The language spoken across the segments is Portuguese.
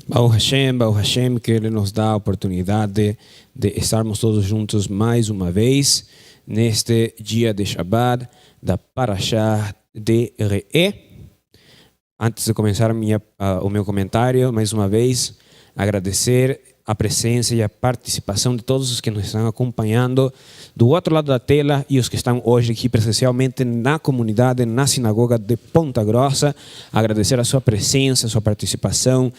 Baruch Hashem, que Ele nos dá a oportunidade de estarmos todos juntos mais uma vez neste dia de Shabbat da Parashá de Re'eh. Antes de começar o meu comentário, mais uma vez, agradecer a presença e a participação de todos os que nos estão acompanhando do outro lado da tela e os que estão hoje aqui presencialmente na comunidade, na sinagoga de Ponta Grossa. Agradecer a sua presença, a sua participação,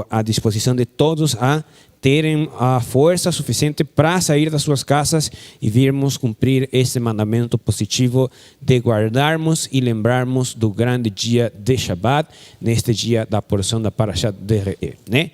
a disposição de todos a terem a força suficiente para sair das suas casas e virmos cumprir este mandamento positivo de guardarmos e lembrarmos do grande dia de Shabbat, neste dia da porção da Parashá de Re'eh, né?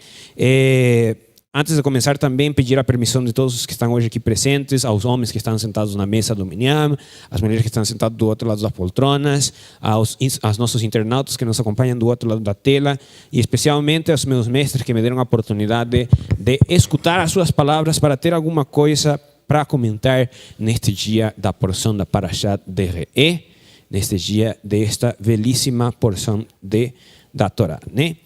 Antes de começar, também pedir a permissão de todos os que estão hoje aqui presentes, aos homens que estão sentados na mesa do Minyan, às mulheres que estão sentadas do outro lado das poltronas, aos nossos internautas que nos acompanham do outro lado da tela e especialmente aos meus mestres que me deram a oportunidade de escutar as suas palavras para ter alguma coisa para comentar neste dia da porção da Parashá de Re'eh, neste dia desta belíssima porção da Torá, né?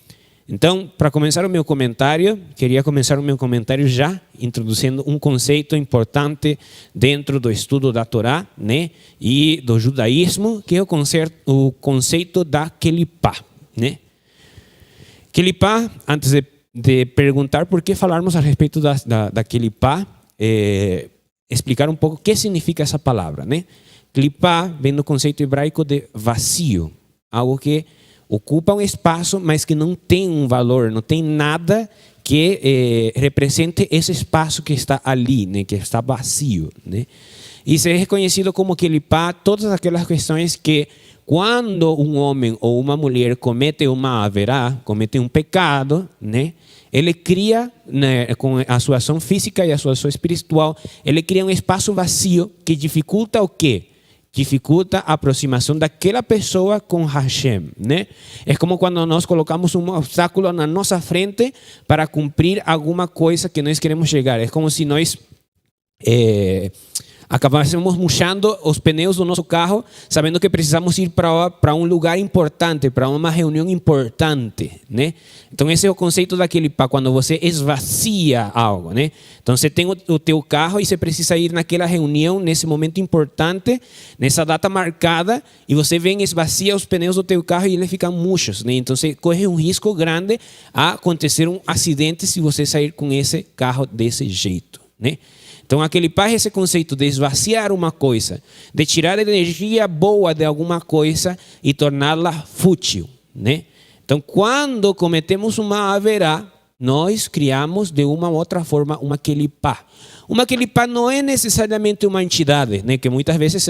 Então, para começar o meu comentário, queria começar o meu comentário já introduzindo um conceito importante dentro do estudo da Torá, né, e do judaísmo, que é o conceito da Kelipá, né? Kelipá, antes de perguntar por que falarmos a respeito da Kelipá, explicar um pouco o que significa essa palavra, né? Kelipá vem do conceito hebraico de vazio, algo que ocupa um espaço, mas que não tem um valor, não tem nada que represente esse espaço que está ali, né, que está vazio, né? E ser reconhecido como Kelipá todas aquelas questões que quando um homem ou uma mulher comete uma averá, comete um pecado, né, ele cria, né, com a sua ação física e a sua ação espiritual, ele cria um espaço vazio que dificulta o quê? Dificulta a aproximação daquela pessoa com Hashem, né? É como quando nós colocamos um obstáculo na nossa frente para cumprir alguma coisa que nós queremos chegar. É como se nós acabássemos murchando os pneus do nosso carro, sabendo que precisamos ir para um lugar importante, para uma reunião importante, né? Então esse é o conceito da Kelipá, quando você esvazia algo, né? Então você tem o teu carro e você precisa ir naquela reunião, nesse momento importante, nessa data marcada, e você vem, esvazia os pneus do teu carro e eles ficam murchos, né? Então você corre um risco grande a acontecer um acidente se você sair com esse carro desse jeito, né? Então, aquele pai, esse conceito de esvaziar uma coisa, de tirar a energia boa de alguma coisa e torná-la fútil, né? Então, quando cometemos uma averá, nós criamos de uma outra forma uma Kelipá. Uma Kelipá não é necessariamente uma entidade, né? Que muitas vezes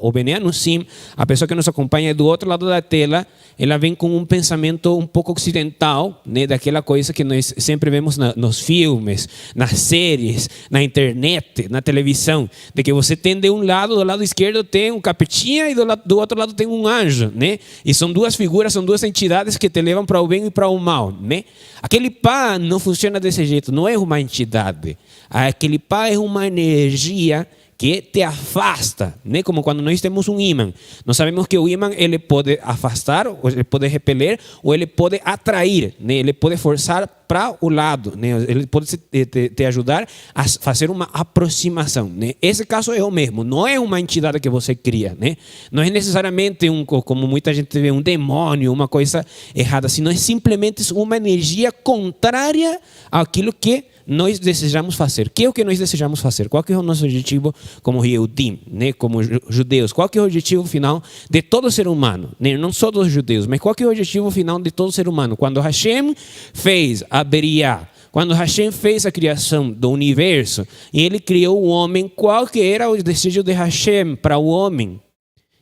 o Bnei Anusim, a pessoa que nos acompanha do outro lado da tela, ela vem com um pensamento um pouco ocidental, né? Daquela coisa que nós sempre vemos nos filmes, nas séries, na internet, na televisão, de que você tem do lado esquerdo tem um capetinha e do outro lado tem um anjo, né? E são duas figuras, são duas entidades que te levam para o bem e para o mal, né? Aquele pá não funciona desse jeito, não é uma entidade. Aquele pá é uma energia que te afasta, né? Como quando nós temos um ímã. Nós sabemos que o ímã ele pode afastar, ou ele pode repelir, ou ele pode atrair, né? Ele pode forçar para o lado, né? Ele pode te ajudar a fazer uma aproximação, né? Esse caso é o mesmo, não é uma entidade que você cria, né? Não é necessariamente como muita gente vê, um demônio, uma coisa errada, senão é simplesmente uma energia contrária àquilo que nós desejamos fazer. O que é o que nós desejamos fazer? Qual que é o nosso objetivo como Yehudim, né? Como judeus? Qual que é o objetivo final de todo ser humano? Né? Não só dos judeus, mas qual que é o objetivo final de todo ser humano? Quando Hashem fez a Beriá, quando Hashem fez a criação do universo, e ele criou o homem, qual que era o desejo de Hashem para o homem?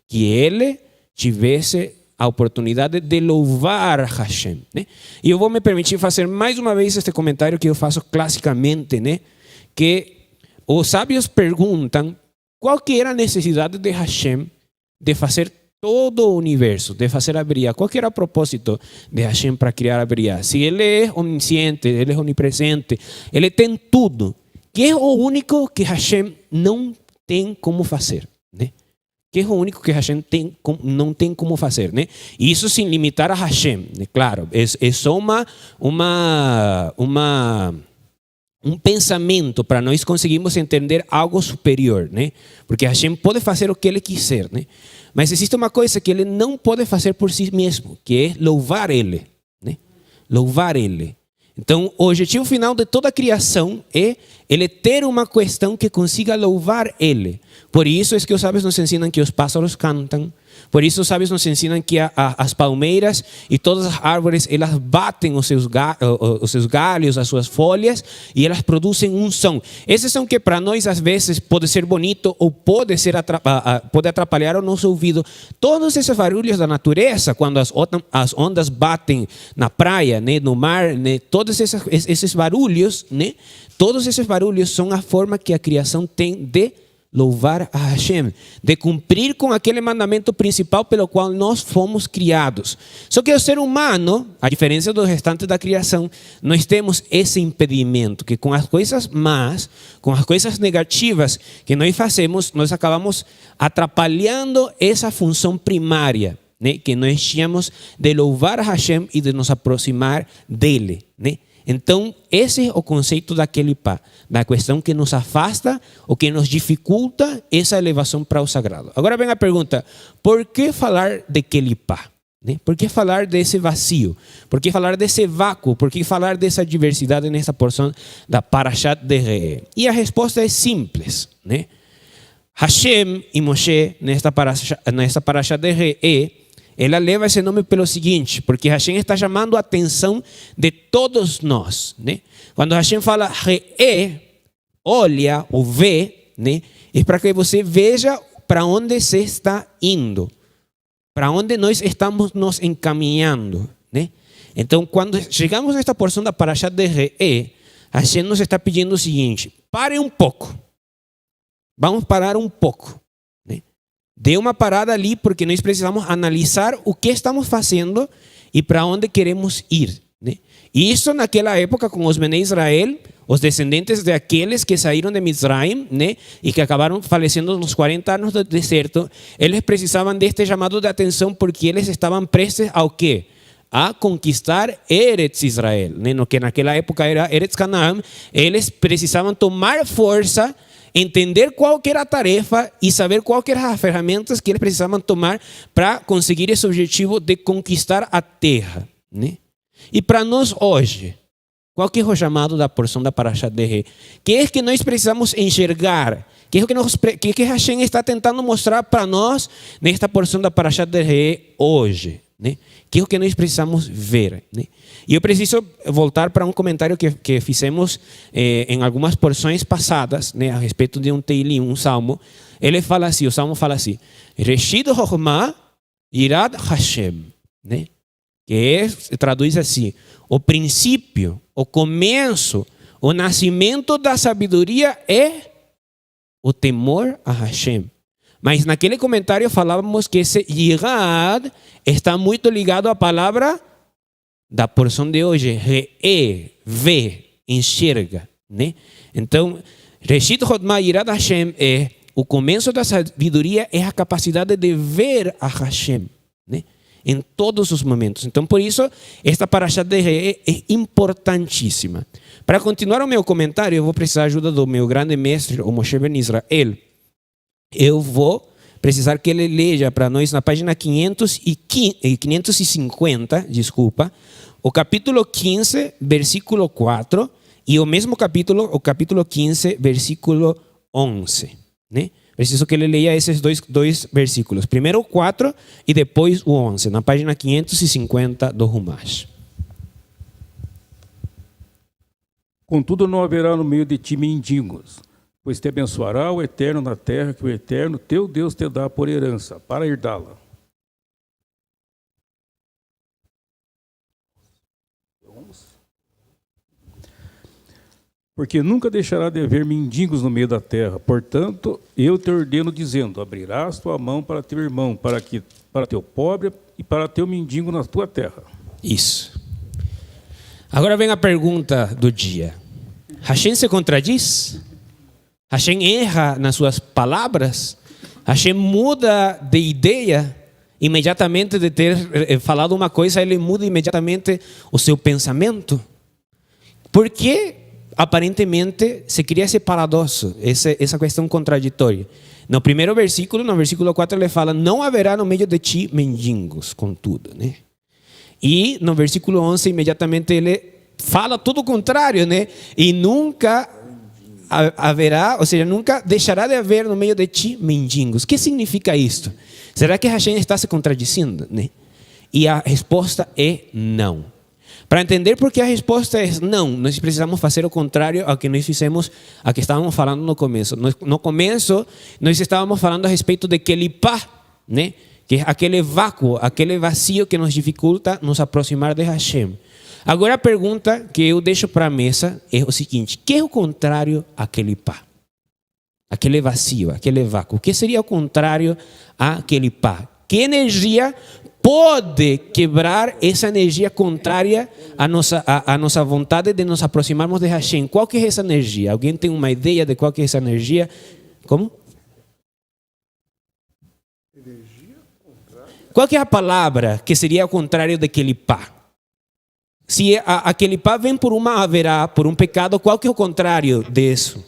Que ele tivesse a oportunidade de louvar Hashem, né? E eu vou me permitir fazer mais uma vez este comentário que eu faço classicamente, né? Que os sábios perguntam qual que era a necessidade de Hashem de fazer todo o universo, de fazer a Beriá. Qual que era o propósito de Hashem para criar a Beriá? Se ele é onisciente, ele é onipresente, ele tem tudo, que é o único que Hashem não tem como fazer, né? que é o único que Hashem não tem como fazer, né? E isso sem limitar a Hashem, né? Claro, é só um pensamento para nós conseguirmos entender algo superior, né? Porque Hashem pode fazer o que Ele quiser, né? Mas existe uma coisa que Ele não pode fazer por si mesmo, que é louvar Ele, né? Louvar Ele. Então, o objetivo final de toda a criação é Ele ter uma questão que consiga louvar Ele. Por isso é que os sábios nos ensinam que os pássaros cantam. Por isso os sábios nos ensinam que as palmeiras e todas as árvores, elas batem os seus galhos, as suas folhas, e elas produzem um som. Esse som que para nós às vezes pode ser bonito ou pode atrapalhar o nosso ouvido. Todos esses barulhos da natureza, quando as ondas batem na praia, né, no mar, né, todos esses barulhos, né, todos esses barulhos são a forma que a criação tem de louvar a Hashem, de cumprir com aquele mandamento principal pelo qual nós fomos criados. Só que o ser humano, a diferença do restante da criação, nós temos esse impedimento, que com as coisas más, com as coisas negativas que nós fazemos, nós acabamos atrapalhando essa função primária, né, que nós tínhamos de louvar a Hashem e de nos aproximar dele, né? Então, esse é o conceito da Kelipá, da questão que nos afasta ou que nos dificulta essa elevação para o sagrado. Agora vem a pergunta, por que falar de Kelipá? Né? Por que falar desse vazio? Por que falar desse vácuo? Por que falar dessa diversidade nessa porção da Parashat de Re'eh? E a resposta é simples, né? Hashem e Moshe, nesta Parashat de Re'eh, ela leva esse nome pelo seguinte, porque Hashem está chamando a atenção de todos nós, né? Quando Hashem fala Re'eh, olha ou vê, né? É para que você veja para onde você está indo, para onde nós estamos nos encaminhando, né? Então, quando chegamos a esta porção da Parashat de Re'eh, Hashem nos está pedindo o seguinte: pare um pouco, vamos parar um pouco. Dê uma parada ali, porque nós precisamos analisar o que estamos fazendo e para onde queremos ir, né? E isso naquela época com os Bnei Israel, os descendentes de aqueles que saíram de Mizraim, né, e que acabaram falecendo nos 40 anos do deserto, eles precisavam deste chamado de atenção porque eles estavam prestes ao quê? A conquistar Eretz Israel, né? No que naquela época era Eretz Canaã. Eles precisavam tomar força, entender qual que era a tarefa e saber qual que eram as ferramentas que eles precisavam tomar para conseguir esse objetivo de conquistar a terra, né? E para nós hoje, qual que é o chamado da porção da Parashat de Re'eh? Que é que nós precisamos enxergar? Que é que Hashem está tentando mostrar para nós nesta porção da Parashat de Re'eh hoje, né? Que é o que nós precisamos ver, né? E eu preciso voltar para um comentário que fizemos em algumas porções passadas, né, a respeito de um Teilim, um salmo. Ele fala assim, o salmo fala assim: Reshid Chokhmah Yirad Hashem, né? Que traduz assim: o princípio, o começo, o nascimento da sabedoria é o temor a Hashem. Mas naquele comentário falávamos que esse Yirad está muito ligado à palavra da porção de hoje, Re'eh, vê, enxerga, né? Então, Reshit Chokhmah Yirad Hashem é o começo da sabedoria, é a capacidade de ver a Hashem, né? Em todos os momentos. Então, por isso, esta Parashat de Re'eh é importantíssima. Para continuar o meu comentário, eu vou precisar da ajuda do meu grande mestre, o Moshe Ben Israel. Eu vou precisar que ele leia para nós na página 550, o capítulo 15, versículo 4, e o mesmo capítulo, o capítulo 15, versículo 11, né? Preciso que ele leia esses dois versículos. Primeiro o 4 e depois o 11, na página 550 do Humash. Contudo, não haverá no meio de ti mendigos, pois te abençoará o Eterno na terra que o Eterno, teu Deus, te dá por herança, para herdá-la. Porque nunca deixará de haver mendigos no meio da terra. Portanto, eu te ordeno dizendo: abrirás tua mão para teu irmão, para teu pobre e para teu mendigo na tua terra. Isso. Agora vem a pergunta do dia. Hashem se contradiz? Hashem erra nas suas palavras? Hashem muda de ideia imediatamente de ter falado uma coisa, ele muda imediatamente o seu pensamento. Porque aparentemente se cria esse paradoxo, essa questão contraditória. No primeiro versículo, no versículo 4, ele fala: não haverá no meio de ti mendigos, contudo, né? E no versículo 11, imediatamente ele fala tudo o contrário, né? E nunca haverá, ou seja, nunca deixará de haver no meio de ti mendigos. O que significa isto? Será que Hashem está se contradizendo, né? E a resposta é não. Para entender por que a resposta é não, nós precisamos fazer o contrário ao que nós fizemos, a que estávamos falando no começo. No começo, nós estávamos falando a respeito de Kelipá, né? Que é aquele vácuo, aquele vazio que nos dificulta nos aproximar de Hashem. Agora a pergunta que eu deixo para a mesa é o seguinte: o que é o contrário a Kelipá? Aquele vazio, aquele vácuo. O que seria o contrário a Kelipá? Que energia pode quebrar essa energia contrária à nossa vontade de nos aproximarmos de Hashem? Qual que é essa energia? Alguém tem uma ideia de qual que é essa energia? Como? Qual que é a palavra que seria o contrário de Kelipá? Se a Kelipá vem por uma haverá, por um pecado, qual que é o contrário disso?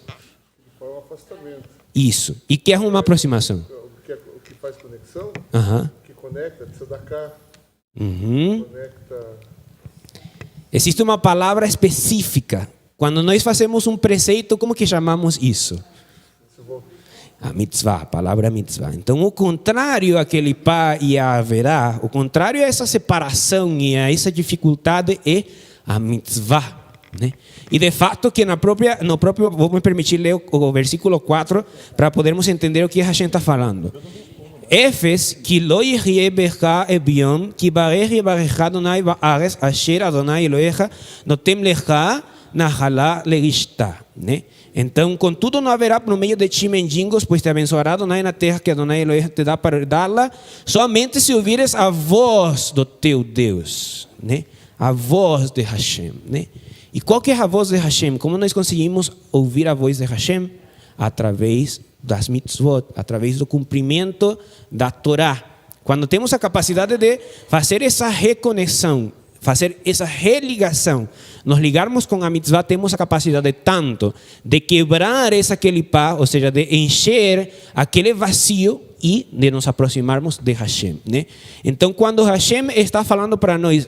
Um afastamento. Isso. E que é uma aproximação? O que faz conexão, que conecta, tzedakah, conecta. Existe uma palavra específica. Quando nós fazemos um preceito, como que chamamos isso? A mitzvah, a palavra mitzvah. Então, o contrário àquele pá e a haverá, o contrário a essa separação e a essa dificuldade é a mitzvah, né? E de fato que no próprio, vou me permitir ler o versículo 4 para podermos entender o que Hashem está falando. Efes ki lo yihye becha ebiom ki barech yebarecha Adonai ba'aretz asher Adonai Elohecha notem lecha nahalá legishta, né? Então, contudo, não haverá no meio de ti mendigos, pois te abençoará Adonai na terra que Adonai Elohecha te dá para herdá-la, somente se ouvires a voz do teu Deus, né? A voz de Hashem, né? E qual que é a voz de Hashem? Como nós conseguimos ouvir a voz de Hashem? Através das mitzvot, através do cumprimento da Torá. Quando temos a capacidade de fazer essa reconexão, fazer essa religação, nos ligarmos com a mitzvah, temos a capacidade tanto de quebrar essa kelipá, ou seja, de encher aquele vazio e de nos aproximarmos de Hashem, né? Então, quando Hashem está falando para nós,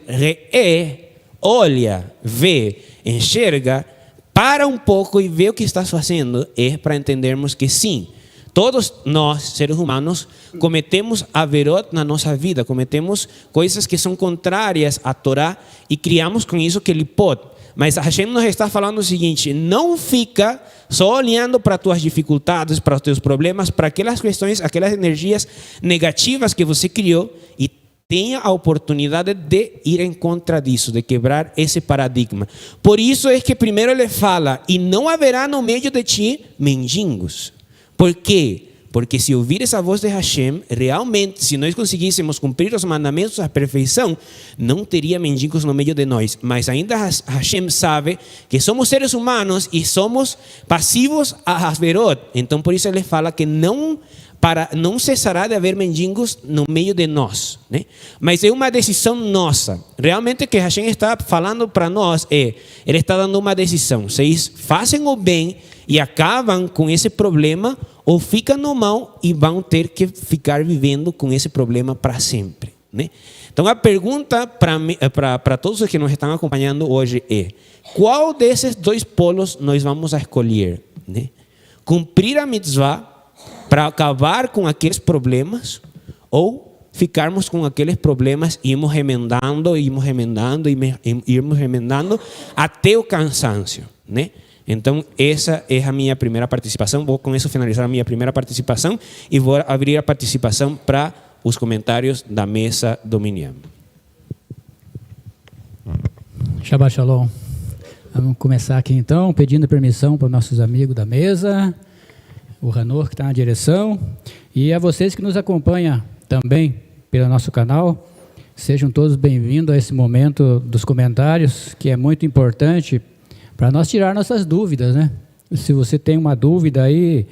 olha, vê, enxerga, para um pouco e vê o que está fazendo, é para entendermos que sim, todos nós, seres humanos, cometemos averot na nossa vida, cometemos coisas que são contrárias à Torá e criamos com isso que ele pode. Mas Hashem nos está falando o seguinte: não fica só olhando para as tuas dificuldades, para os teus problemas, para aquelas questões, aquelas energias negativas que você criou, e tenha a oportunidade de ir em contra disso, de quebrar esse paradigma. Por isso é que primeiro ele fala: e não haverá no meio de ti mendigos. Por quê? Porque se ouvires a voz de Hashem, realmente, se nós conseguíssemos cumprir os mandamentos à perfeição, não teria mendigos no meio de nós. Mas ainda Hashem sabe que somos seres humanos e somos passivos a Hasberot. Então, por isso ele fala que não cessará de haver mendigos no meio de nós, né? Mas é uma decisão nossa. Realmente o que Hashem está falando para nós ele está dando uma decisão. Vocês fazem o bem e acabam com esse problema, ou ficam no mal e vão ter que ficar vivendo com esse problema para sempre, né? Então a pergunta para todos os que nos estão acompanhando hoje é: qual desses dois polos nós vamos a escolher, né? Cumprir a mitzvah para acabar com aqueles problemas, ou ficarmos com aqueles problemas e irmos remendando até o cansaço, né? Então, essa é a minha primeira participação. Vou com isso finalizar a minha primeira participação e vou abrir a participação para os comentários da mesa dominical. Shabbat Shalom. Vamos começar aqui então, pedindo permissão para os nossos amigos da mesa, o Ranor que está na direção, e a vocês que nos acompanham também pelo nosso canal. Sejam todos bem-vindos a esse momento dos comentários, que é muito importante para nós tirar nossas dúvidas, né? Se você tem uma dúvida aí,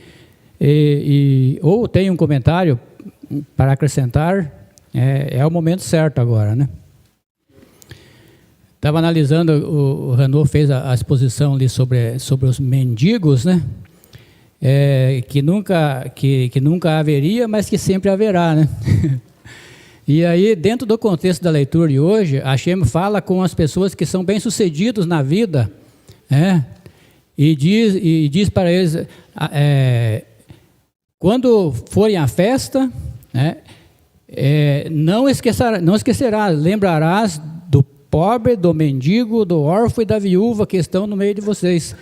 ou tem um comentário para acrescentar, é o momento certo agora, né? Estava analisando, o Ranor fez a exposição ali sobre os mendigos, né? Que nunca haveria, mas que sempre haverá, né? E aí, dentro do contexto da leitura de hoje, a Hashem fala com as pessoas que são bem-sucedidos na vida, e diz para eles, quando forem à festa, não esquecerás, lembrarás do pobre, do mendigo, do órfão e da viúva que estão no meio de vocês.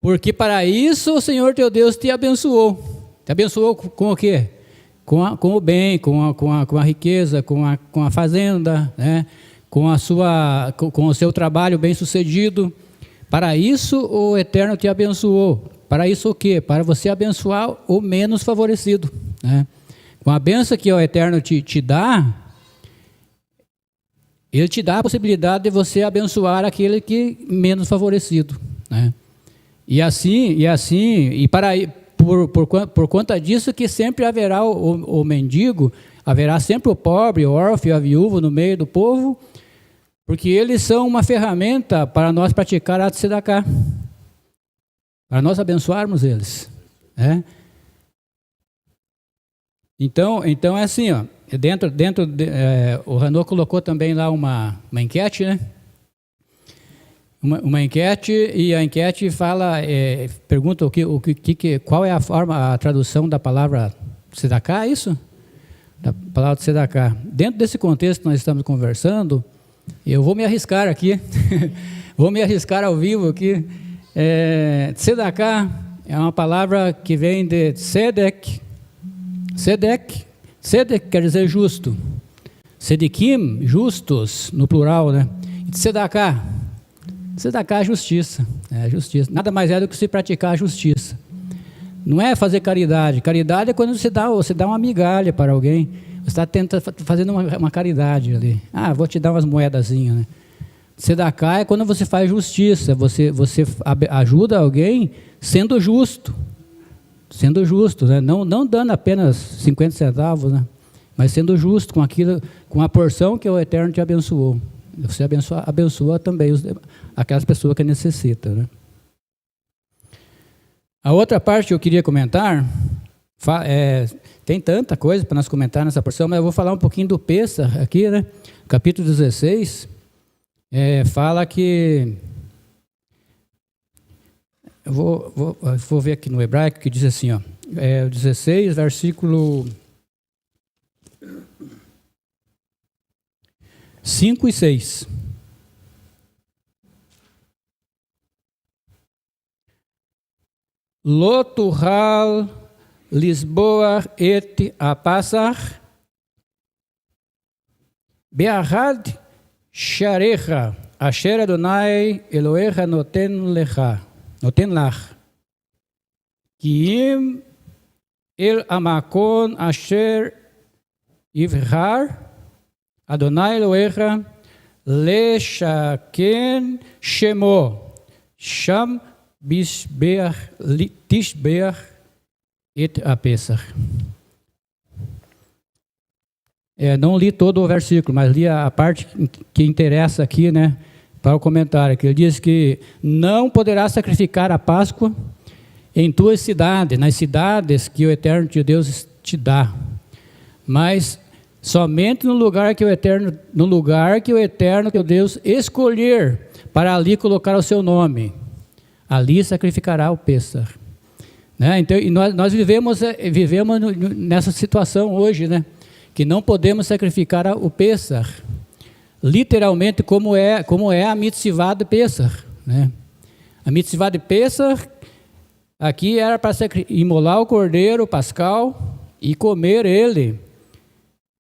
Porque para isso o Senhor teu Deus te abençoou. Te abençoou com o quê? Com o bem, com a riqueza, com a fazenda, né? com o seu trabalho bem-sucedido. Para isso o Eterno te abençoou. Para isso o quê? Para você abençoar o menos favorecido, né? Com a bênção que o Eterno te dá, Ele te dá a possibilidade de você abençoar aquele que menos favorecido, né? Por conta disso que sempre haverá o mendigo, haverá sempre o pobre, o órfão e a viúva no meio do povo, porque eles são uma ferramenta para nós praticar atos de tzedakah, para nós abençoarmos eles, né? Então é assim, ó, o Ranor colocou também lá uma enquete, né? Uma enquete, e a enquete fala, pergunta qual é a tradução da palavra tzedakah, é isso? Da palavra tzedakah. Dentro desse contexto que nós estamos conversando, eu vou me arriscar aqui, vou me arriscar ao vivo aqui. Tzedakah é uma palavra que vem de tzedek. Tzedek quer dizer justo. Tzedikim, justos, no plural, né? E tzedakah é justiça. É justiça. Nada mais é do que se praticar a justiça. Não é fazer caridade. Caridade é quando você dá uma migalha para alguém. Você está fazendo uma caridade ali. Vou te dar umas moedazinhas, né? Tzedakah é quando você faz justiça. Você ajuda alguém sendo justo. Sendo justo, né? Não dando apenas 50 centavos, né? Mas sendo justo com a porção que o Eterno te abençoou. Você abençoa também aquelas pessoas que necessitam, né? A outra parte que eu queria comentar, tem tanta coisa para nós comentar nessa porção, mas eu vou falar um pouquinho do Pessah aqui, né? Capítulo 16, fala que... Eu vou ver aqui no hebraico que diz assim, ó, 16, versículo 5 e 6. Lo tuchal lisboach et apasach be'achad sharecha asher Adonai Elohecha noten lach Kiim el amakon asher yivhar Adonai Elohecha leshaken shemo sham tishbeach et apesach. Não li todo o versículo, mas li a parte que interessa aqui, né, para o comentário, que ele diz que não poderá sacrificar a Páscoa em tuas cidades, nas cidades que o Eterno teu Deus te dá, mas somente no lugar que o Eterno teu Deus escolher para ali colocar o seu nome, ali sacrificará o Pessah, né? Então, e nós vivemos nessa situação hoje, né, que não podemos sacrificar o Pessah, literalmente como é a mitzvah de Pessah, né? A mitzvah de Pessah aqui era para imolar o cordeiro pascal e comer ele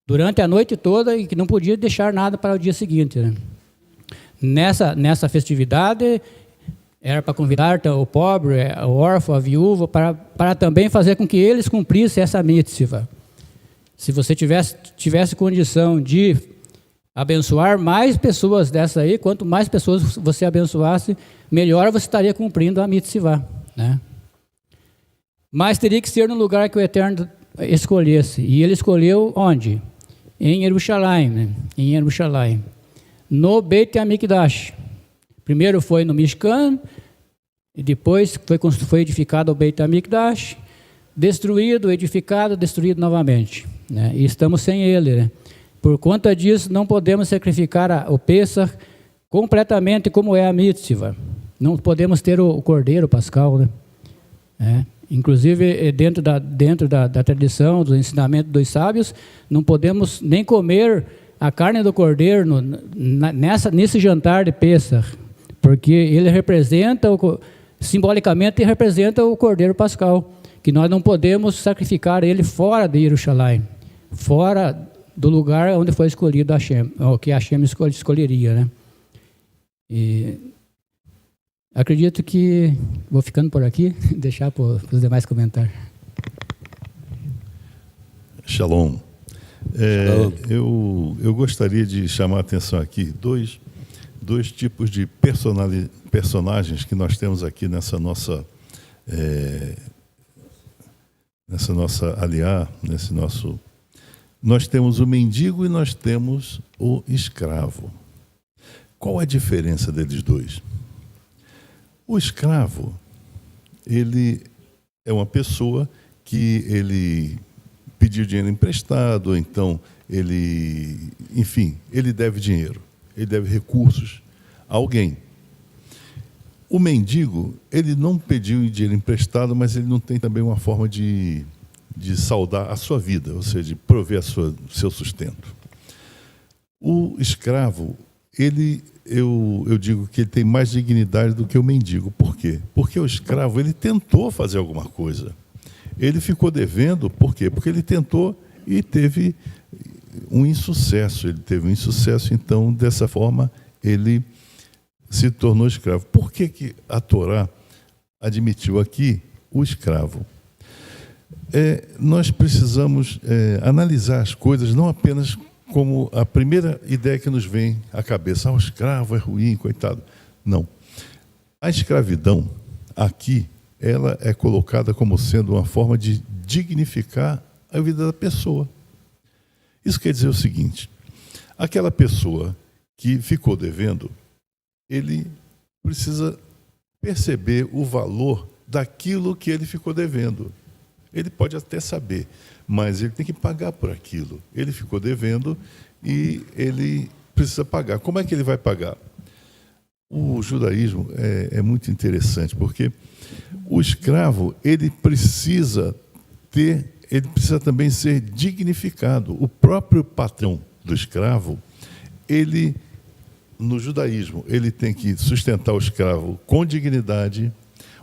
durante a noite toda, e que não podia deixar nada para o dia seguinte, né? Nessa festividade era para convidar o pobre, o órfão, a viúva, para também fazer com que eles cumprissem essa mitzvah. Se você tivesse condição de abençoar mais pessoas dessa aí, quanto mais pessoas você abençoasse, melhor você estaria cumprindo a mitzvah, né? Mas teria que ser no lugar que o Eterno escolhesse. E ele escolheu onde? Em Jerusalém, né? Em Jerusalém. No Beit Hamikdash. Primeiro foi no Mishkan, e depois foi edificado o Beit Hamikdash, destruído, edificado, destruído novamente. Né? E estamos sem ele. Né? Por conta disso, não podemos sacrificar o Pêssar completamente como é a mitzvah. Não podemos ter o cordeiro pascal. Né? Inclusive, dentro da tradição, do ensinamento dos sábios, não podemos nem comer a carne do cordeiro nesse jantar de Pêssar, porque ele representa, simbolicamente, representa o cordeiro pascal, que nós não podemos sacrificar ele fora de Jerusalém, fora do lugar onde foi escolhido Hashem, ou que Hashem escolheria. Né? E acredito que vou ficando por aqui, deixar para os demais comentar. Shalom. Eu gostaria de chamar a atenção aqui dois tipos de personagens que nós temos aqui nessa nossa aliá, nós temos o mendigo e nós temos o escravo. Qual a diferença deles dois? O escravo, ele é uma pessoa que ele pediu dinheiro emprestado, então ele deve dinheiro, ele deve recursos a alguém. O mendigo, ele não pediu dinheiro emprestado, mas ele não tem também uma forma de saldar a sua vida, ou seja, de prover seu sustento. O escravo, eu digo que ele tem mais dignidade do que o mendigo. Por quê? Porque o escravo, ele tentou fazer alguma coisa. Ele ficou devendo, por quê? Porque ele tentou e teve um insucesso. Então, dessa forma, ele se tornou escravo. Por que a Torá admitiu aqui o escravo? Nós precisamos analisar as coisas não apenas como a primeira ideia que nos vem à cabeça. O escravo é ruim, coitado. Não. A escravidão, aqui, ela é colocada como sendo uma forma de dignificar a vida da pessoa. Isso quer dizer o seguinte: aquela pessoa que ficou devendo, ele precisa perceber o valor daquilo que ele ficou devendo. Ele pode até saber, mas ele tem que pagar por aquilo. Ele ficou devendo e ele precisa pagar. Como é que ele vai pagar? O judaísmo é muito interessante, porque o escravo, ele precisa também ser dignificado. O próprio patrão do escravo, no judaísmo, ele tem que sustentar o escravo com dignidade.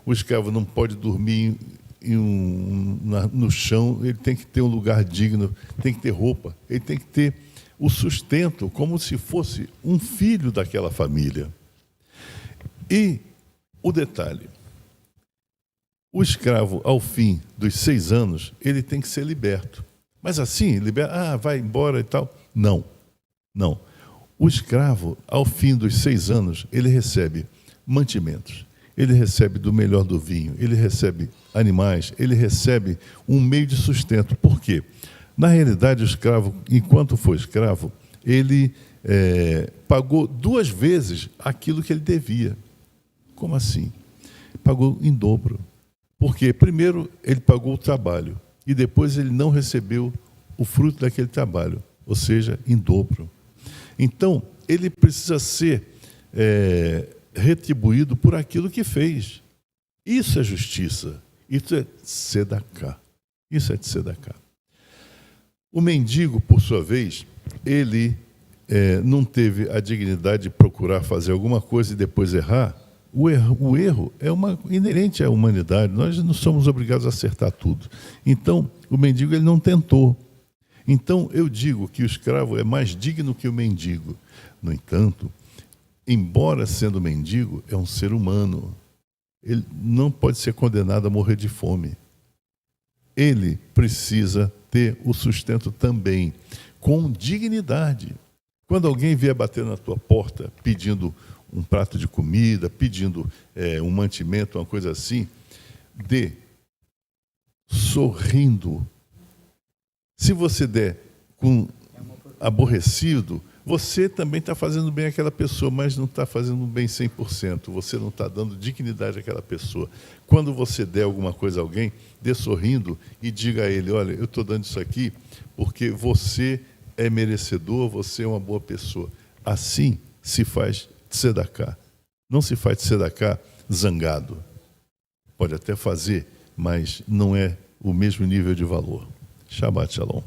O escravo não pode dormir no chão, ele tem que ter um lugar digno, tem que ter roupa, ele tem que ter o sustento como se fosse um filho daquela família. E o detalhe: o escravo, ao fim dos 6 anos, ele tem que ser liberto. Mas assim, vai embora e tal. Não. O escravo, ao fim dos 6 anos, ele recebe mantimentos, ele recebe do melhor do vinho, ele recebe animais, ele recebe um meio de sustento. Por quê? Na realidade, o escravo, enquanto foi escravo, ele pagou 2 vezes aquilo que ele devia. Como assim? Pagou em dobro. Porque primeiro ele pagou o trabalho e depois ele não recebeu o fruto daquele trabalho, ou seja, em dobro. Então, ele precisa ser retribuído por aquilo que fez. Isso é justiça. Isso é tzedakah. O mendigo, por sua vez, ele não teve a dignidade de procurar fazer alguma coisa e depois errar. O erro é inerente à humanidade. Nós não somos obrigados a acertar tudo. Então, o mendigo ele não tentou. Então, eu digo que o escravo é mais digno que o mendigo. No entanto, embora sendo mendigo, é um ser humano. Ele não pode ser condenado a morrer de fome. Ele precisa ter o sustento também, com dignidade. Quando alguém vier bater na tua porta pedindo um prato de comida, pedindo um mantimento, uma coisa assim, dê. sorrindo. Se você der com aborrecido, você também está fazendo bem àquela pessoa, mas não está fazendo bem 100%. Você não está dando dignidade àquela pessoa. Quando você der alguma coisa a alguém, dê sorrindo e diga a ele, olha, eu estou dando isso aqui porque você é merecedor, você é uma boa pessoa. Assim se faz tzedakah. Não se faz tzedakah zangado. Pode até fazer, mas não é o mesmo nível de valor. Shabbat Shalom.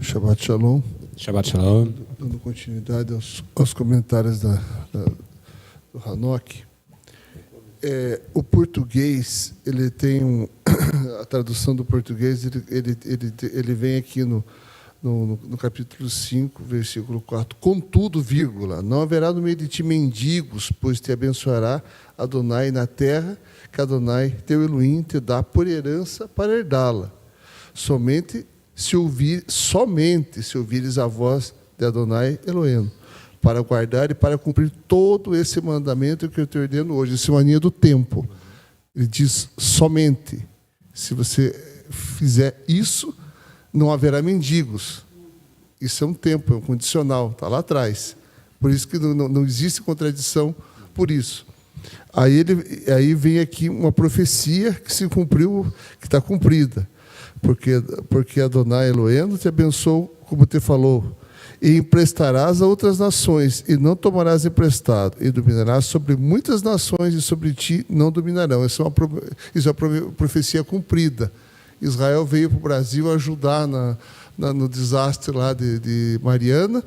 Shabbat Shalom. Shabbat Shalom. Dando continuidade aos comentários do Hanok. O português, ele tem a tradução do português, ele vem aqui no capítulo 5, versículo 4. Contudo, vírgula, não haverá no meio de ti mendigos, pois te abençoará Adonai na terra, que Adonai, teu Elohim, te dá por herança para herdá-la. Somente se ouvires a voz de Adonai Elohim, para guardar e para cumprir todo esse mandamento que eu te ordeno hoje. Essa é uma linha do tempo. Ele diz somente. Se você fizer isso, não haverá mendigos. Isso é um tempo, é um condicional, está lá atrás. Por isso que não existe contradição por isso. Aí vem aqui uma profecia que se cumpriu, que está cumprida. Porque Adonai Elohim te abençoou, como te falou, e emprestarás a outras nações, e não tomarás emprestado, e dominarás sobre muitas nações, e sobre ti não dominarão. Isso é uma profecia cumprida. Israel veio para o Brasil ajudar no desastre lá de Mariana,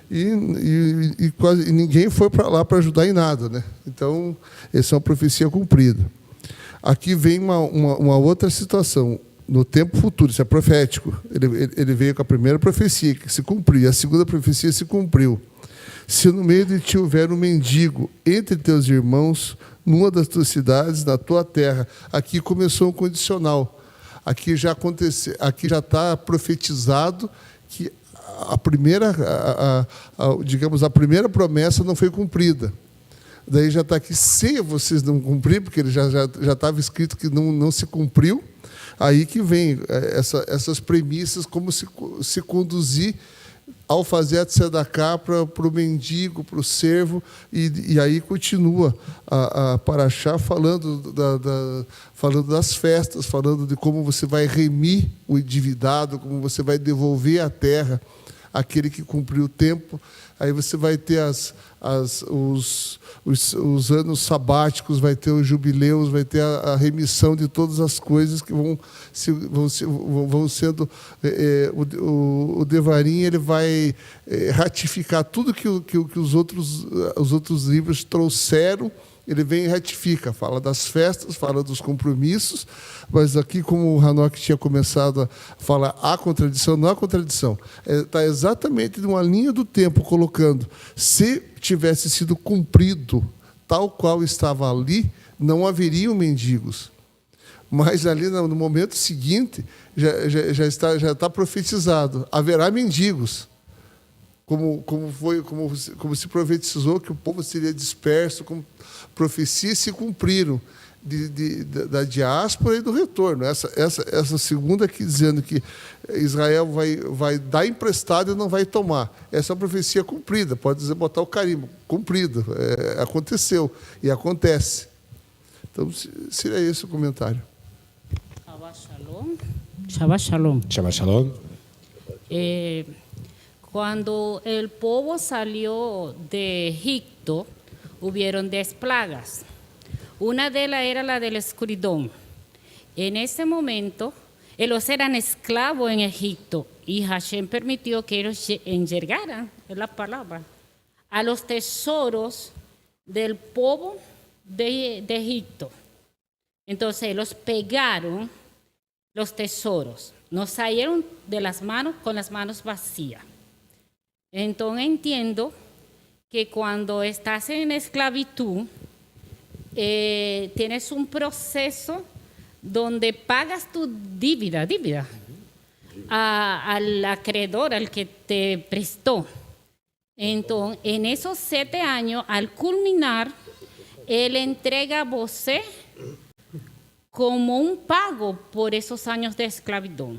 e quase ninguém foi para lá para ajudar em nada, né? Então, essa é uma profecia cumprida. Aqui vem uma outra situação. No tempo futuro, isso é profético. Ele veio com a primeira profecia, que se cumpriu, e a segunda profecia se cumpriu. Se no meio de ti houver um mendigo entre teus irmãos, numa das tuas cidades, na tua terra, aqui começou um condicional. Aqui já aconteceu, aqui já está profetizado que a primeira promessa não foi cumprida. Daí já está aqui, se vocês não cumprirem, porque ele já estava escrito que não se cumpriu. Aí que vem essas premissas, como se conduzir ao fazer a tzedakah para o mendigo, para o servo, e aí continua a Parashá falando das festas, falando de como você vai remir o endividado, como você vai devolver a terra àquele que cumpriu o tempo. Aí você vai ter os anos sabáticos, vai ter os jubileus, vai ter a remissão de todas as coisas que vão sendo... O Devarim, ele vai ratificar tudo que os outros livros trouxeram. Ele vem e ratifica, fala das festas, fala dos compromissos, mas aqui, como o Hanok tinha começado a falar, há contradição, não há contradição. Está exatamente numa linha do tempo, colocando, se tivesse sido cumprido tal qual estava ali, não haveriam mendigos. Mas ali, no momento seguinte, já está profetizado, haverá mendigos. Como se profetizou que o povo seria disperso, como profecias se cumpriram da diáspora e do retorno. Essa segunda aqui dizendo que Israel vai dar emprestado e não vai tomar. Essa é uma profecia cumprida, pode dizer, botar o carimbo, cumprido, aconteceu e acontece. Então, seria esse o comentário. Shabbat Shalom. Shabbat Shalom. Shabbat Shalom. Cuando el pueblo salió de Egipto, hubieron 10 plagas. Una de ellas era la del escuridón. En ese momento, ellos eran esclavos en Egipto y Hashem permitió que ellos llegaran, es la palabra, a los tesoros del pueblo de Egipto. Entonces, ellos pegaron los tesoros, nos salieron de las manos con las manos vacías. Entonces entiendo que cuando estás en esclavitud, tienes un proceso donde pagas tu dívida al acreedor, al que te prestó. Entonces, en esos 7 años, al culminar, él entrega a você como un pago por esos años de esclavitud.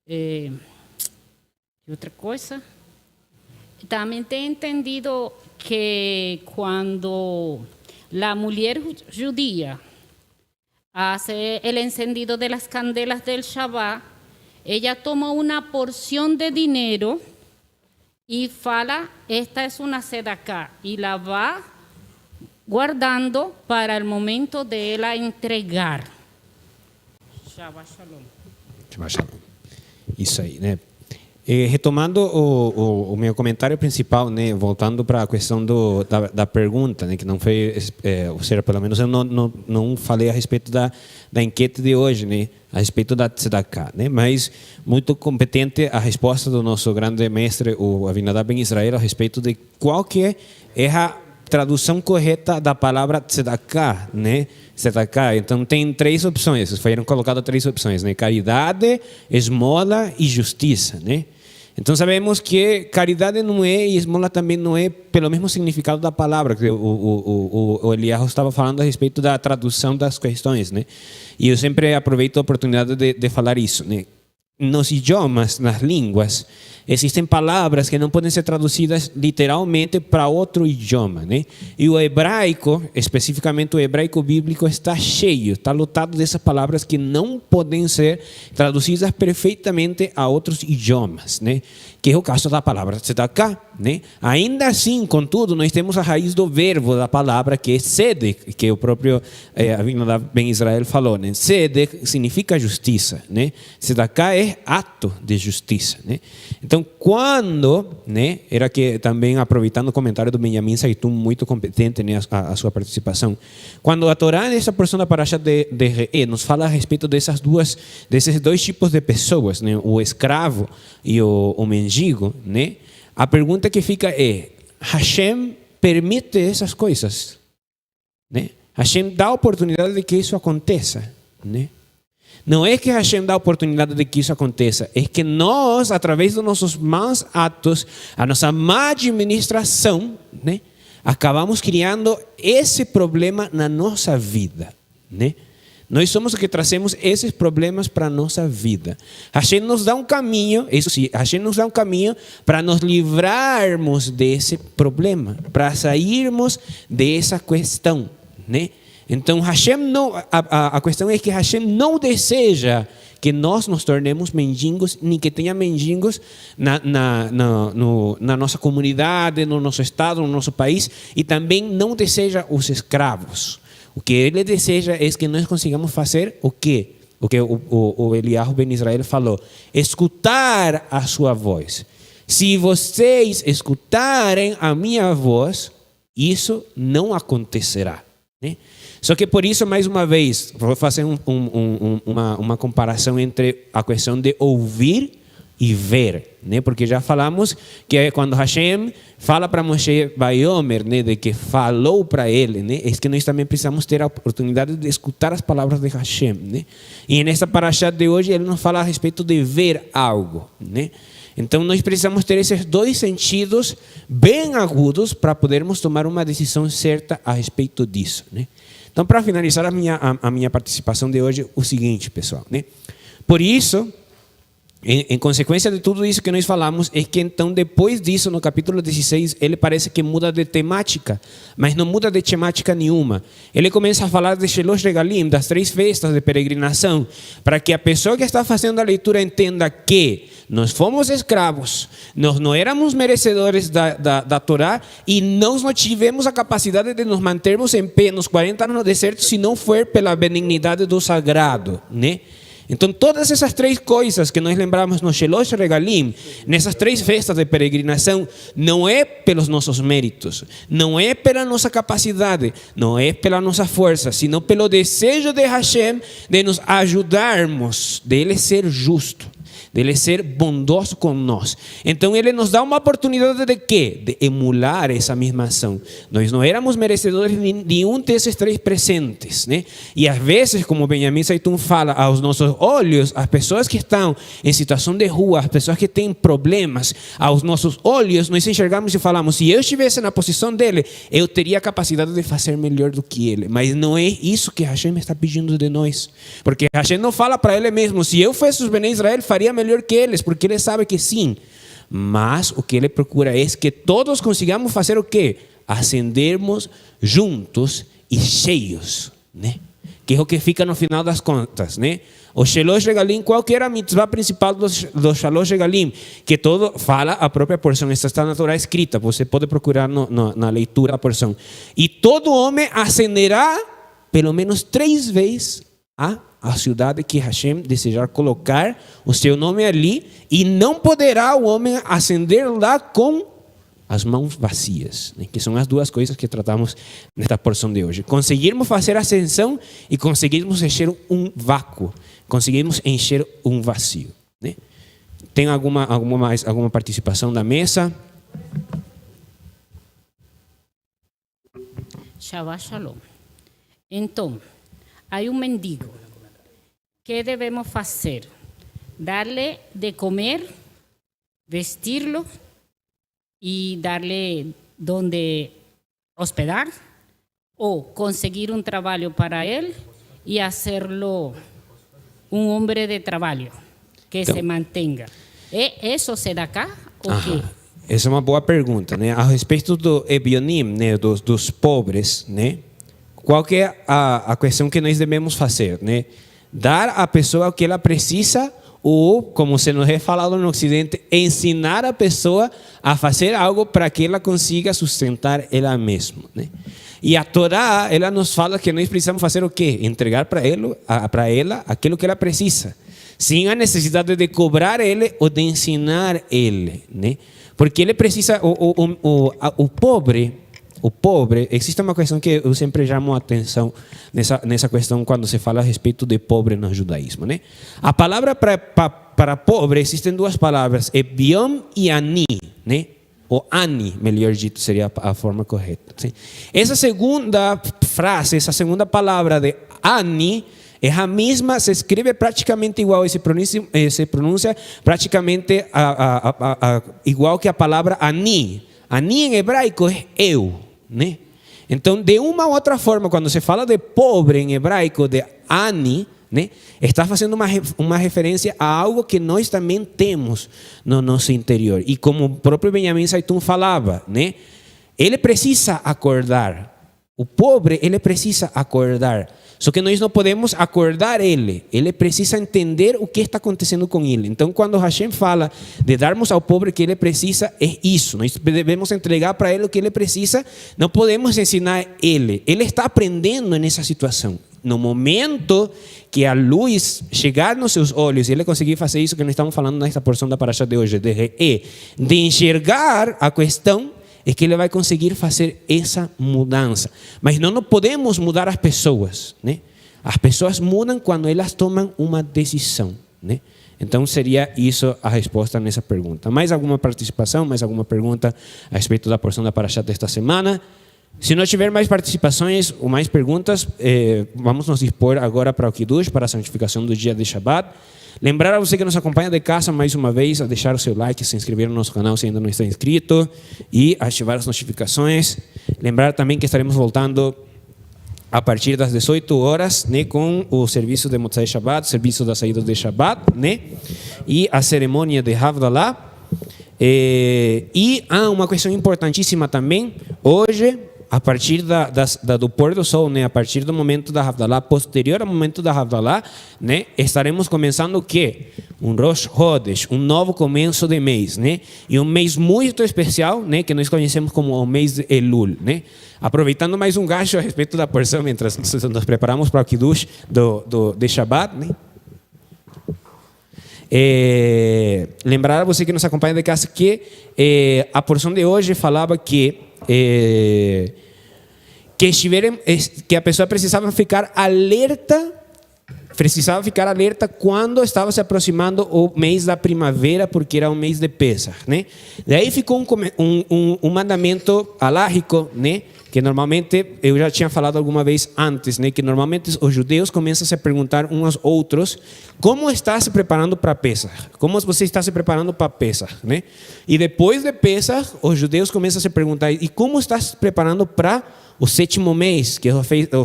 ¿Y otra cosa? También he entendido que cuando la mujer judía hace el encendido de las candelas del Shabbat, ella toma una porción de dinero y fala, esta es una sedacá, y la va guardando para el momento de ela entregar. Shabbat Shalom. Shabbat Shalom. Isso aí, né? Retomando o meu comentário principal, né, voltando para a questão da pergunta, né, que não foi, ou seja, pelo menos eu não falei a respeito da enquete de hoje, né, a respeito da tzedakah, né, mas muito competente a resposta do nosso grande mestre, o Avinadab Ben Israel, a respeito de qual que é a tradução correta da palavra tzedakah, né? Tzedakah. Então tem 3 opções, foram colocadas 3 opções, né? Caridade, esmola e justiça, né? Então sabemos que caridade não é e esmola também não é pelo mesmo significado da palavra, que o Eliarro estava falando a respeito da tradução das questões, né? E eu sempre aproveito a oportunidade de falar isso, né? Nos idiomas, nas línguas, existem palavras que não podem ser traduzidas literalmente para outro idioma, né? E o hebraico, especificamente o hebraico bíblico, está cheio, está lotado dessas palavras que não podem ser traduzidas perfeitamente a outros idiomas, né? Que é o caso da palavra tzedakah, né? Ainda assim, contudo, nós temos a raiz do verbo da palavra, que é tzedek, que o próprio Avinadab Ben Israel falou, né? Tzedek significa justiça, né? Tzedakah é ato de justiça, né? Então, quando, né, era que também aproveitando o comentário do Benjamin Saitum, muito competente, né, a sua participação, quando a Torá, nessa porção da Parashat de Re'eh, nos fala a respeito desses 2 tipos de pessoas, né, o escravo e o mendigo, né, a pergunta que fica é: Hashem permite essas coisas, né? Hashem dá a oportunidade de que isso aconteça, né? Não é que Hashem dá a oportunidade de que isso aconteça, é que nós, através dos nossos maus atos, a nossa má administração, né, acabamos criando esse problema na nossa vida, né? Nós somos os que trazemos esses problemas para a nossa vida. Hashem nos dá um caminho, isso sim, Hashem nos dá um caminho para nos livrarmos desse problema, para sairmos dessa questão, né? Então, Hashem não, a questão é que Hashem não deseja que nós nos tornemos mendigos, nem que tenha mendigos na nossa comunidade, no nosso estado, no nosso país, e também não deseja os escravos. O que ele deseja é que nós consigamos fazer o quê? O que o Eliarro Ben Israel falou: escutar a sua voz. Se vocês escutarem a minha voz, isso não acontecerá, né? Só que por isso, mais uma vez, vou fazer uma comparação entre a questão de ouvir e ver, né? Porque já falamos que quando Hashem fala para Moshe Bayomer, né, de que falou para ele, né, é que nós também precisamos ter a oportunidade de escutar as palavras de Hashem, né? E nessa parashat de hoje ele nos fala a respeito de ver algo, né? Então nós precisamos ter esses 2 sentidos bem agudos para podermos tomar uma decisão certa a respeito disso, né? Então, para finalizar a minha participação de hoje, o seguinte, pessoal, né? Por isso, em consequência de tudo isso que nós falamos, é que então, depois disso, no capítulo 16, ele parece que muda de temática, mas não muda de temática nenhuma. Ele começa a falar de Shelosh Regalim, das 3 festas de peregrinação, para que a pessoa que está fazendo a leitura entenda que nós fomos escravos, nós não éramos merecedores da Torá e nós não tivemos a capacidade de nos mantermos em pé nos 40 anos no deserto se não for pela benignidade do sagrado, né? Então, todas essas 3 coisas que nós lembramos no Shelosh Regalim, nessas 3 festas de peregrinação, não é pelos nossos méritos, não é pela nossa capacidade, não é pela nossa força, sino pelo desejo de Hashem de nos ajudarmos, de Ele ser justo, Dele ser bondoso com nós. Então Ele nos dá uma oportunidade de quê? De emular essa mesma ação. Nós não éramos merecedores de nenhum desses três presentes, né? E às vezes, como Benjamin Saitun fala, aos nossos olhos, as pessoas que estão em situação de rua, as pessoas que têm problemas, aos nossos olhos, nós enxergamos e falamos: se eu estivesse na posição dele, eu teria a capacidade de fazer melhor do que ele. Mas não é isso que Hashem está pedindo de nós. Porque Hashem não fala para ele mesmo: se eu fosse os Bnei Israel, faria melhor que eles, porque ele sabe que sim. Mas o que ele procura é que todos consigamos fazer o quê? Ascendermos juntos e cheios, né? Que é o que fica no final das contas, né? O Shalosh Regalim, qual que era a mitzvah principal do Shalosh Regalim? Que todo fala a própria porção. Esta está na Torá escrita, você pode procurar na leitura da porção. E todo homem ascenderá pelo menos 3 vezes a cidade que Hashem desejar colocar o seu nome ali, e não poderá o homem ascender lá com as mãos vazias, né? Que são as duas coisas que tratamos nesta porção de hoje. Conseguirmos fazer a ascensão e conseguirmos encher um vácuo, conseguirmos encher um vazio, né? Tem alguma participação da mesa? Shabbat Shalom. Então, há um mendigo. ¿Qué debemos hacer? Darle de comer, vestirlo y darle donde hospedar, o conseguir un trabajo para él y hacerlo un hombre de trabajo que se mantenga. ¿Eso se da acá o quê? Essa é uma boa pergunta, né? A respeito do Ebionim, né? Dos pobres, né? Qual que é a questão que nós devemos fazer, né? Dar à pessoa o que ela precisa, ou, como se nos é falado no Ocidente, ensinar a pessoa a fazer algo para que ela consiga sustentar ela mesma, né? E a Torá, ela nos fala que nós precisamos fazer o quê? Entregar para ela aquilo que ela precisa, sem a necessidade de cobrar ele ou de ensinar ele, né? Porque ele precisa, o pobre, existe uma questão que eu sempre chamo a atenção nessa questão quando se fala a respeito de pobre no judaísmo, né? A palavra para pobre, existem 2 palavras, ebiom e ani, né? Ou ani, melhor dito, seria a forma correta, sim? Essa segunda frase, essa segunda palavra de ani, é a mesma, se escreve praticamente igual, e se pronuncia praticamente igual que a palavra ani. Ani em hebraico é eu, né? Então, de uma ou outra forma, quando se fala de pobre em hebraico, de ani, né, está fazendo uma referência a algo que nós também temos no nosso interior. E como o próprio Benjamin Saitun falava, né, ele precisa acordar. O pobre, ele precisa acordar. Só que nós não podemos acordar ele. Ele precisa entender o que está acontecendo com ele. Então, quando Hashem fala de darmos ao pobre o que ele precisa, é isso. Nós devemos entregar para ele o que ele precisa. Não podemos ensinar ele. Ele está aprendendo nessa situação. No momento que a luz chegar nos seus olhos e ele conseguir fazer isso que nós estamos falando nesta porção da parasha de hoje, de enxergar a questão, é que ele vai conseguir fazer essa mudança. Mas não podemos mudar as pessoas, né? As pessoas mudam quando elas tomam uma decisão, né? Então seria isso a resposta nessa pergunta. Mais alguma participação, mais alguma pergunta a respeito da porção da parasha desta semana? Se não tiver mais participações ou mais perguntas, vamos nos dispor agora para o Kiddush, para a santificação do dia de Shabbat. Lembrar a você que nos acompanha de casa mais uma vez a deixar o seu like, se inscrever no nosso canal se ainda não está inscrito e ativar as notificações. Lembrar também que estaremos voltando a partir das 18 horas, né, com o serviço de Motzai Shabbat, serviço da saída de Shabbat, né, e a cerimônia de Havdalah. E há uma questão importantíssima também. Hoje, a partir do pôr do sol, né, a partir do momento da Havdalah, posterior ao momento da Havdalah, né, estaremos começando o quê? Um Rosh Chodesh, um novo começo de mês, né? E um mês muito especial, né, que nós conhecemos como o mês de Elul, né? Aproveitando mais um gancho a respeito da porção, mientras nos preparamos para o Kiddush de Shabbat, né? Lembrar a você que nos acompanha de casa que a porção de hoje falava que a pessoa precisava ficar alerta precisava ficar alerta quando estava se aproximando o mês da primavera, porque era o mês de Pesach, né? Daí ficou um mandamento alárrico, né? Que normalmente, eu já tinha falado alguma vez antes, né? Que normalmente os judeus começam a se perguntar uns aos outros como está se preparando para Pesach, como você está se preparando para Pesach, né? E depois de Pesach, os judeus começam a se perguntar, e como está se preparando para o sétimo mês, que é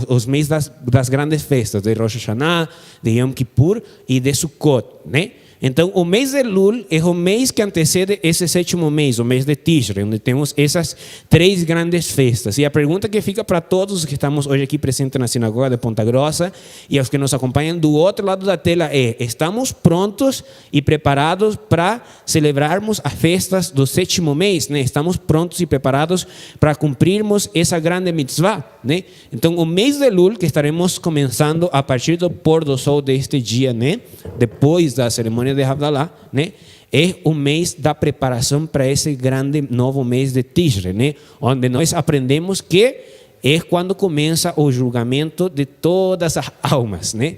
os meses das grandes festas, de Rosh Hashanah, de Yom Kippur e de Sukkot, né? Então, o mês de Elul é o mês que antecede esse sétimo mês, o mês de Tishrei, onde temos essas 3 grandes festas. E a pergunta que fica para todos os que estamos hoje aqui presentes na sinagoga de Ponta Grossa e aos que nos acompanham do outro lado da tela é: estamos prontos e preparados para celebrarmos as festas do sétimo mês, né? Estamos prontos e preparados para cumprirmos essa grande mitzvah, né? Então, o mês de Elul, que estaremos começando a partir do pôr do sol deste dia, né? Depois da cerimônia de Havdalah, né? É o mês da preparação para esse grande novo mês de Tishrei, né? Onde nós aprendemos que é quando começa o julgamento de todas as almas, né?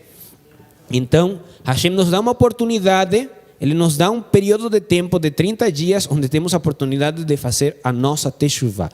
Então, Hashem nos dá uma oportunidade, Ele nos dá um período de tempo de 30 dias, onde temos a oportunidade de fazer a nossa teshuvah.